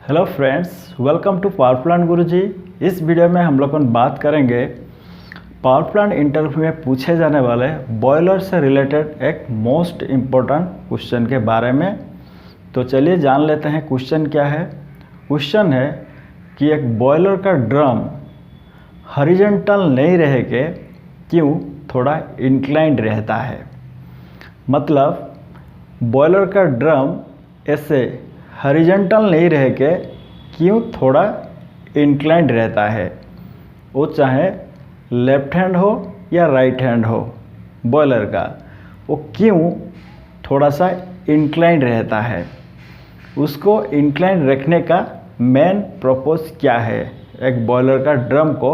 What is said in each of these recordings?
Hello friends, welcome to power plant Guruji. इस video में हम लोग बात करेंगे पावर प्लांट इंटरव्यू में पूछे जाने वाले बॉयलर से रिलेटेड एक मोस्ट इम्पोर्टेंट क्वेश्चन के बारे में। तो चलिए जान लेते हैं क्वेश्चन क्या है। क्वेश्चन है कि एक बॉयलर का ड्रम हॉरिजॉन्टल नहीं रह के क्यों थोड़ा इंक्लाइंड रहता है। मतलब बॉयलर का ड्रम ऐसे हॉरिजॉन्टल नहीं रह के क्यों थोड़ा इंक्लाइंड रहता है, वो चाहे लेफ्ट हैंड हो या राइट हैंड हो, बॉयलर का वो क्यों थोड़ा सा इंक्लाइंड रहता है। उसको इंक्लाइंड रखने का मेन पर्पस क्या है, एक बॉयलर का ड्रम को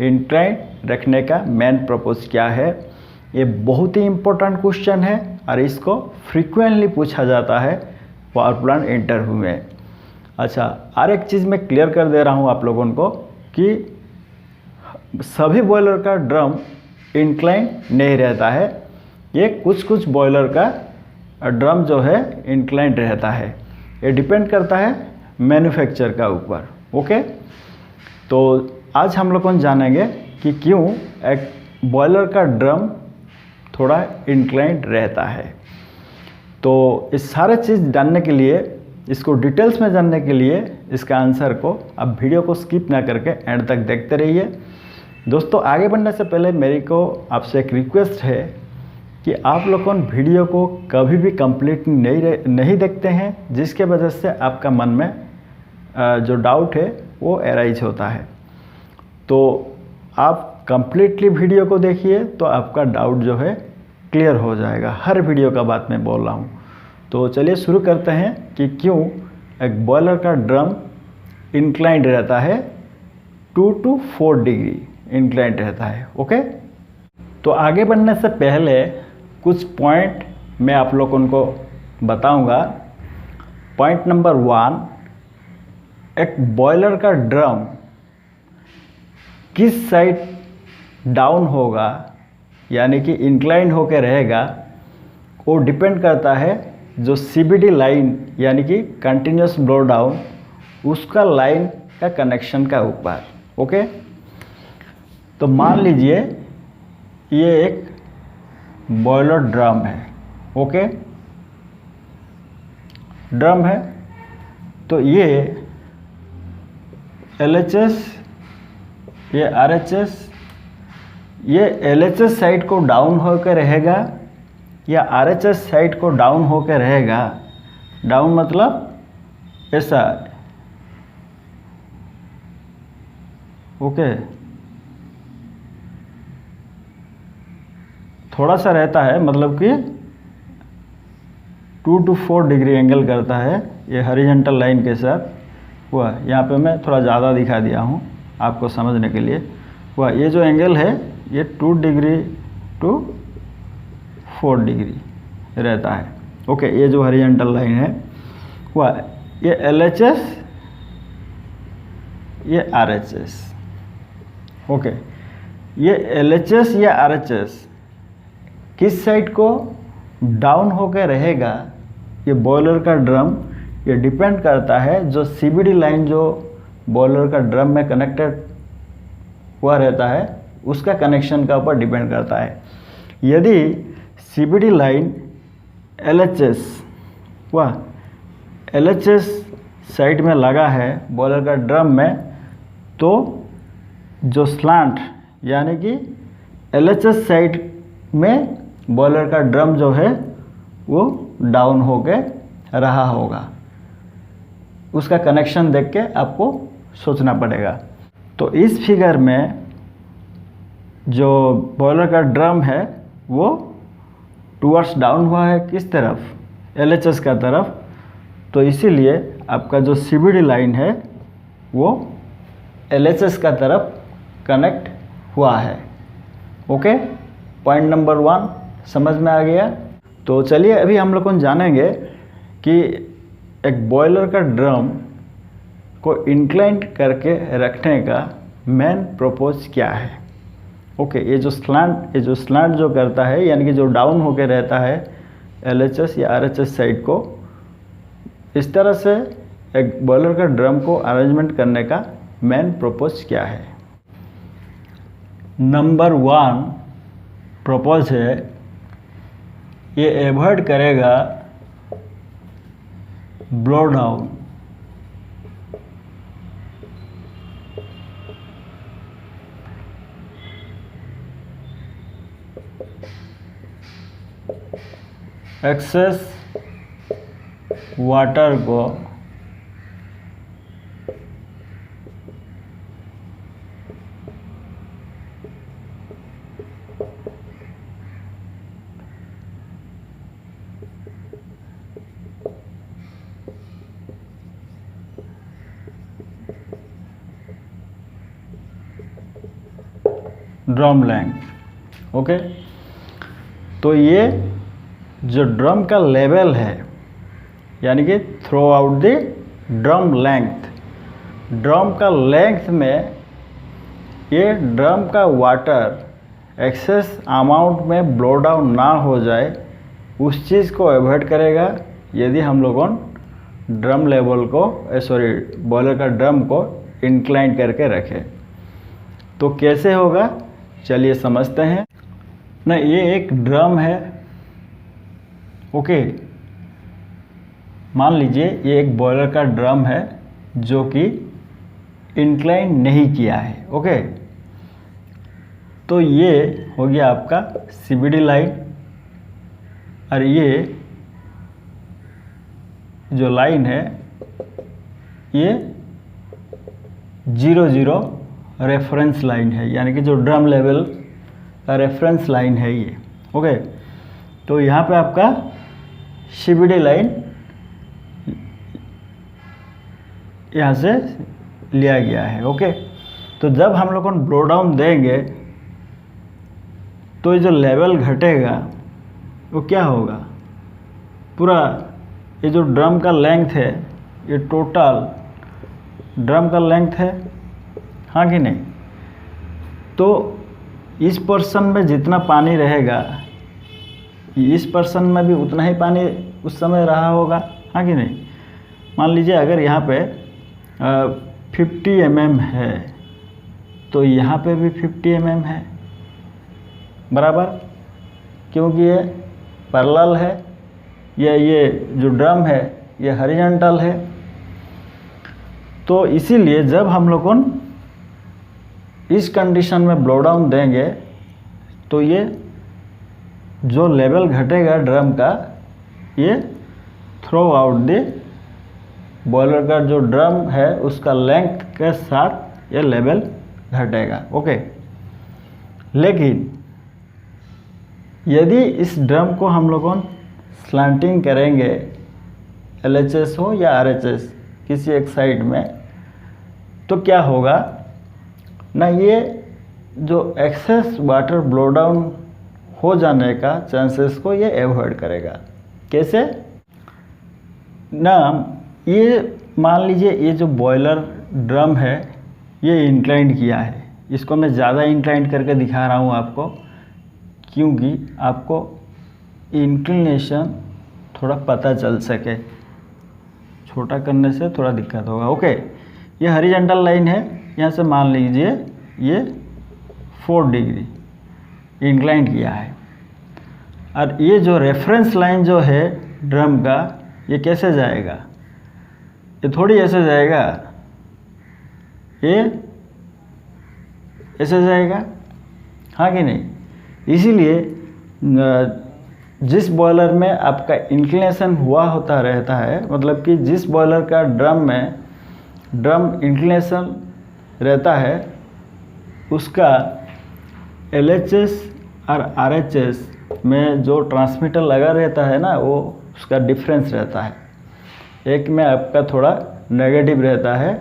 इंक्लाइंड रखने का मेन पर्पस क्या है। ये बहुत ही इम्पोर्टेंट क्वेश्चन है और इसको फ्रीक्वेंटली पूछा जाता है पावर प्लांट इंटरव्यू में। अच्छा, और एक चीज़ मैं क्लियर कर दे रहा हूँ आप लोगों को कि सभी बॉयलर का ड्रम इंक्लाइन नहीं रहता है। ये कुछ बॉयलर का ड्रम जो है इंक्लाइन रहता है। ये डिपेंड करता है मैन्युफैक्चर का ऊपर। ओके, तो आज हम लोग जानेंगे कि क्यों एक बॉयलर का ड्रम थोड़ा इंक्लाइंड रहता है। तो इस सारे चीज़ जानने के लिए, इसको डिटेल्स में जानने के लिए इसका आंसर को आप वीडियो को स्किप ना करके एंड तक देखते रहिए। दोस्तों, आगे बढ़ने से पहले मेरी को आपसे एक रिक्वेस्ट है कि आप लोगों वीडियो को कभी भी कंप्लीट नहीं देखते हैं, जिसके वजह से आपका मन में जो डाउट है वो एराइज होता है। तो आप कंप्लीटली वीडियो को देखिए तो आपका डाउट जो है क्लियर हो जाएगा। हर वीडियो का बात मैं बोल रहा हूँ। तो चलिए शुरू करते हैं कि क्यों एक बॉयलर का ड्रम इंक्लाइंड रहता है, 2 to 4 डिग्री इंक्लाइंड रहता है। ओके, तो आगे बढ़ने से पहले कुछ पॉइंट मैं आप लोगों को बताऊंगा। पॉइंट नंबर 1, एक बॉयलर का ड्रम किस साइड डाउन होगा यानी कि इंक्लाइन होकर रहेगा, वो डिपेंड करता है जो CBD लाइन यानी कि कंटिन्यूस ब्लो डाउन, उसका लाइन का कनेक्शन का ऊपर। ओके, तो मान लीजिए ये एक बॉयलर ड्रम है। ओके, ड्रम है तो ये LHS, ये RHS, ये LHS साइड को डाउन होकर रहेगा या RHS साइड को डाउन होकर रहेगा। डाउन मतलब ऐसा। ओके, थोड़ा सा रहता है, मतलब कि 2 to 4 डिग्री एंगल करता है ये हॉरिजॉन्टल लाइन के साथ। हुआ यहाँ पे मैं थोड़ा ज़्यादा दिखा दिया हूँ आपको समझने के लिए। हुआ ये जो एंगल है ये 2 डिग्री to 4 डिग्री रहता है। ओके, ये जो हॉरिजॉन्टल लाइन है हुआ ये LHS, ये RHS। ओके, ये LHS या RHS किस साइड को डाउन होकर रहेगा, ये बॉयलर का ड्रम, ये डिपेंड करता है जो CBD लाइन जो बॉयलर का ड्रम में कनेक्टेड हुआ रहता है उसका कनेक्शन का ऊपर डिपेंड करता है। यदि CBD लाइन LHS हुआ LHS साइड में लगा है बॉयलर का ड्रम में, तो जो स्लांट यानी कि LHS साइड में बॉयलर का ड्रम जो है वो डाउन होके रहा होगा। उसका कनेक्शन देख के आपको सोचना पड़ेगा। तो इस फिगर में जो बॉयलर का ड्रम है वो टूवर्ड्स डाउन हुआ है, किस तरफ, LHS का तरफ। तो इसीलिए आपका जो CBD लाइन है वो LHS का तरफ कनेक्ट हुआ है। ओके, पॉइंट नंबर 1 समझ में आ गया। तो चलिए अभी हम लोग जानेंगे कि एक बॉयलर का ड्रम को इंक्लाइन करके रखने का मेन पर्पस क्या है। ओके, ये जो स्लांट जो करता है यानी कि जो डाउन होके रहता है LHS या RHS साइड को, इस तरह से एक बॉयलर का ड्रम को अरेंजमेंट करने का मेन पर्पस क्या है। नंबर 1 पर्पस है, ये अवॉइड करेगा ब्लो डाउन। एक्सेस वाटर को ड्रम लेंथ। ओके, तो ये जो ड्रम का लेवल है यानी कि through out the drum length, drum का लेंथ में ये ड्रम का वाटर एक्सेस अमाउंट में ब्लो डाउन ना हो जाए उस चीज़ को अवॉइड करेगा यदि हम लोगों ड्रम लेवल को बॉयलर का ड्रम को इंक्लाइन करके रखें। तो कैसे होगा चलिए समझते हैं ना। ये एक ड्रम है, ओके, मान लीजिए ये एक बॉयलर का ड्रम है जो कि इंक्लाइन नहीं किया है। ओके, तो ये हो गया आपका सीबीडी लाइन, और ये जो लाइन है ये 0 रेफरेंस लाइन है, यानी कि जो ड्रम लेवल का रेफरेंस लाइन है ये। ओके, तो यहाँ पे आपका सीबीडी लाइन यहाँ से लिया गया है। ओके, तो जब हम लोग ब्लो डाउन देंगे तो ये जो लेवल घटेगा वो क्या होगा, पूरा ये जो ड्रम का लेंथ है ये टोटल ड्रम का लेंथ है, हाँ कि नहीं। तो इस पोर्शन में जितना पानी रहेगा इस पोर्शन में भी उतना ही पानी उस समय रहा होगा, हाँ कि नहीं। मान लीजिए अगर यहाँ पे 50 mm है तो यहाँ पे भी 50 mm है बराबर, क्योंकि ये पैरेलल है, ये जो ड्रम है ये हॉरिजॉन्टल है। तो इसीलिए जब हम लोग इस कंडीशन में ब्लो डाउन देंगे तो ये जो लेवल घटेगा ड्रम का ये थ्रू आउट द बॉयलर का जो ड्रम है उसका लेंथ के साथ ये लेवल घटेगा। ओके, लेकिन यदि इस ड्रम को हम लोगों स्लैंटिंग करेंगे, LHS हो या RHS किसी एक साइड में, तो क्या होगा ना, ये जो एक्सेस वाटर ब्लो डाउन हो जाने का चांसेस को ये अवॉइड करेगा। कैसे ना, ये मान लीजिए ये जो बॉयलर ड्रम है ये इंक्लाइंड किया है, इसको मैं ज़्यादा इंक्लाइंड करके दिखा रहा हूँ आपको, क्योंकि आपको इंक्लिनेशन थोड़ा पता चल सके, छोटा करने से थोड़ा दिक्कत होगा। ओके, ये हॉरिजॉन्टल लाइन है, यहाँ से मान लीजिए ये 4 डिग्री इंक्लाइंड किया है, और ये जो रेफरेंस लाइन जो है ड्रम का ये कैसे जाएगा, ये थोड़ी ऐसे जाएगा, ये ऐसे जाएगा, हाँ कि नहीं। इसीलिए जिस बॉयलर में आपका इंक्लिनेशन हुआ होता रहता है, मतलब कि जिस बॉयलर का ड्रम में ड्रम इंक्लिनेशन रहता है उसका LHS और RHS में जो ट्रांसमीटर लगा रहता है ना, वो उसका डिफरेंस रहता है। एक में आपका थोड़ा नेगेटिव रहता है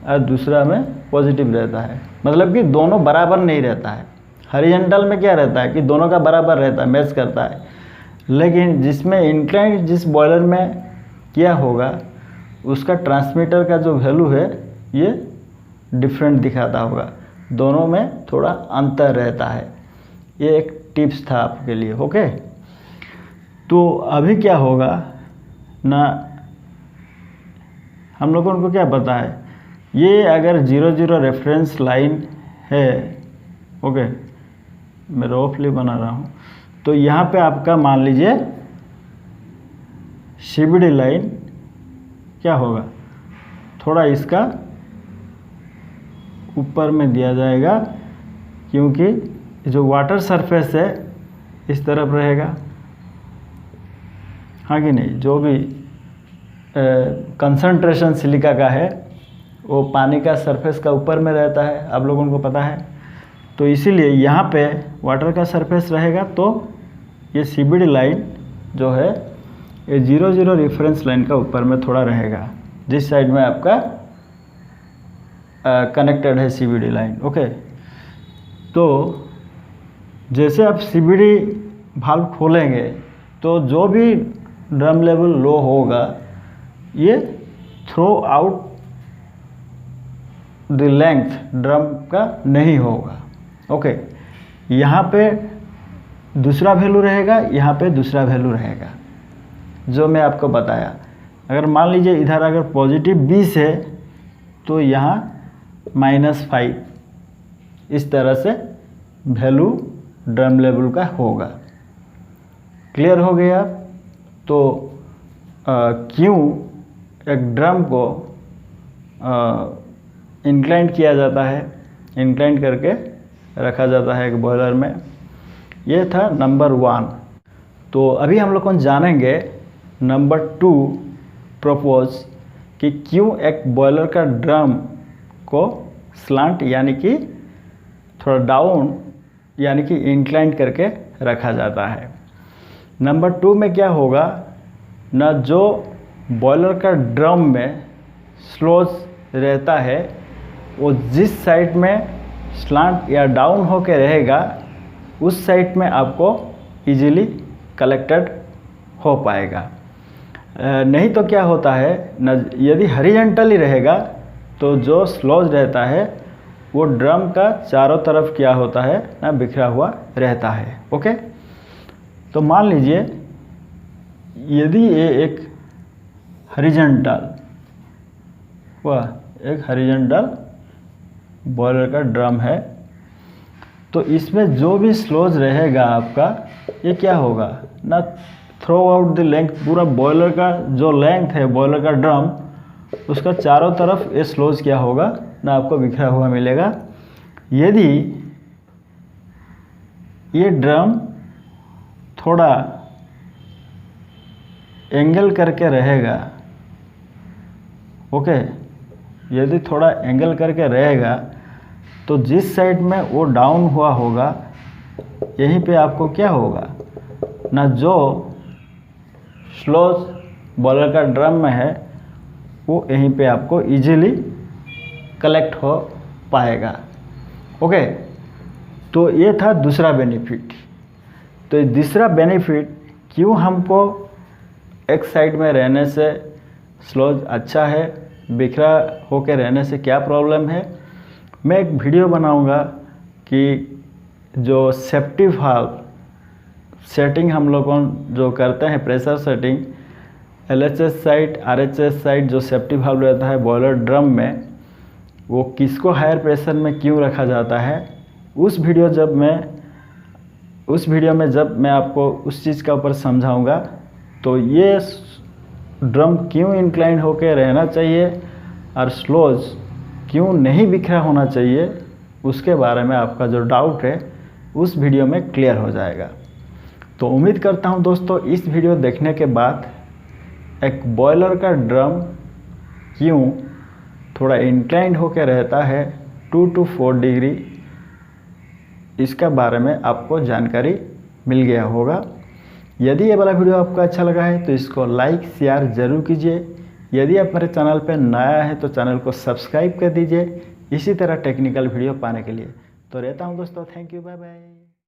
और दूसरा में पॉजिटिव रहता है, मतलब कि दोनों बराबर नहीं रहता है। हॉरिजॉन्टल में क्या रहता है कि दोनों का बराबर रहता है, मैच करता है, लेकिन जिसमें इंक्लाइंड जिस बॉयलर में किया होगा उसका ट्रांसमीटर का जो वैल्यू है ये डिफरेंट दिखाता होगा, दोनों में थोड़ा अंतर रहता है। ये एक टिप्स था आपके लिए। ओके, तो अभी क्या होगा ना, हम लोगों को क्या पता है, ये अगर 0 रेफरेंस लाइन है, ओके मैं रफली बना रहा हूँ, तो यहाँ पे आपका मान लीजिए CBD लाइन क्या होगा, थोड़ा इसका ऊपर में दिया जाएगा, क्योंकि जो वाटर सरफेस है इस तरफ रहेगा, हाँ कि नहीं। जो भी कंसंट्रेशन सिलिका का है वो पानी का सरफेस का ऊपर में रहता है, आप लोगों को पता है। तो इसीलिए यहाँ पे वाटर का सरफेस रहेगा, तो ये CBD लाइन जो है ये 0 रेफरेंस लाइन का ऊपर में थोड़ा रहेगा, जिस साइड में आपका कनेक्टेड है CBD लाइन, ओके। तो जैसे आप CBD वाल्व खोलेंगे तो जो भी ड्रम लेवल लो होगा ये throughout the length drum का नहीं होगा, ओके। यहाँ पे दूसरा वैल्यू रहेगा, यहाँ पे दूसरा वैल्यू रहेगा, जो मैं आपको बताया। अगर मान लीजिए इधर अगर पॉजिटिव 20 है तो यहाँ -5, इस तरह से वैल्यू ड्रम लेवल का होगा। क्लियर हो गया। तो क्यों एक ड्रम को इंक्लाइन किया जाता है, इंक्लाइन करके रखा जाता है एक बॉयलर में, ये था नंबर 1। तो अभी हम लोग जानेंगे नंबर 2 प्रपोज कि क्यों एक बॉयलर का ड्रम को स्लांट यानी कि थोड़ा डाउन यानी कि इंक्लाइन करके रखा जाता है। नंबर 2 में क्या होगा ना, जो बॉयलर का ड्रम में स्लोज रहता है वो जिस साइड में स्लांट या डाउन होके रहेगा उस साइड में आपको इजीली कलेक्टेड हो पाएगा। नहीं तो क्या होता है ना, यदि हॉरिजॉन्टली रहेगा तो जो स्लोज रहता है वो ड्रम का चारों तरफ क्या होता है ना, बिखरा हुआ रहता है, ओके। तो मान लीजिए यदि ये एक हॉरिजॉन्टल बॉयलर का ड्रम है, तो इसमें जो भी स्लोज रहेगा आपका, ये क्या होगा ना, थ्रो आउट द लेंथ, पूरा बॉयलर का जो लेंथ है बॉयलर का ड्रम, उसका चारों तरफ ये स्लोज क्या होगा ना, आपको बिखरा हुआ मिलेगा। यदि ये ड्रम थोड़ा एंगल करके रहेगा, ओके, यदि थोड़ा एंगल करके रहेगा तो जिस साइड में वो डाउन हुआ होगा यहीं पे आपको क्या होगा ना, जो स्लोज बॉयलर का ड्रम में है वो यहीं पे आपको इजीली कलेक्ट हो पाएगा, ओके। तो ये था दूसरा बेनिफिट। तो तीसरा बेनिफिट, क्यों हमको एक साइड में रहने से स्लोज अच्छा है, बिखरा होकर रहने से क्या प्रॉब्लम है, मैं एक वीडियो बनाऊंगा कि जो सेफ्टी वाल्व सेटिंग हम लोगों जो करते हैं, pressure setting, LHS side RHS side जो सेफ्टी वाल्व रहता है बॉयलर ड्रम में, वो किसको हायर प्रेशर में क्यों रखा जाता है, उस वीडियो में जब मैं आपको उस चीज़ का ऊपर समझाऊंगा, तो ये ड्रम क्यों इंक्लाइन होकर रहना चाहिए और स्लोज क्यों नहीं बिखरा होना चाहिए, उसके बारे में आपका जो डाउट है उस वीडियो में क्लियर हो जाएगा। तो उम्मीद करता हूं दोस्तों इस वीडियो देखने के बाद एक बॉयलर का ड्रम क्यों थोड़ा इंक्लाइंड होकर रहता है 2 to 4 डिग्री, इसका बारे में आपको जानकारी मिल गया होगा। यदि ये वाला वीडियो आपको अच्छा लगा है तो इसको लाइक शेयर ज़रूर कीजिए। यदि आप मेरे चैनल पर नया है तो चैनल को सब्सक्राइब कर दीजिए इसी तरह टेक्निकल वीडियो पाने के लिए। तो रहता हूँ दोस्तों, थैंक यू, बाय बाय।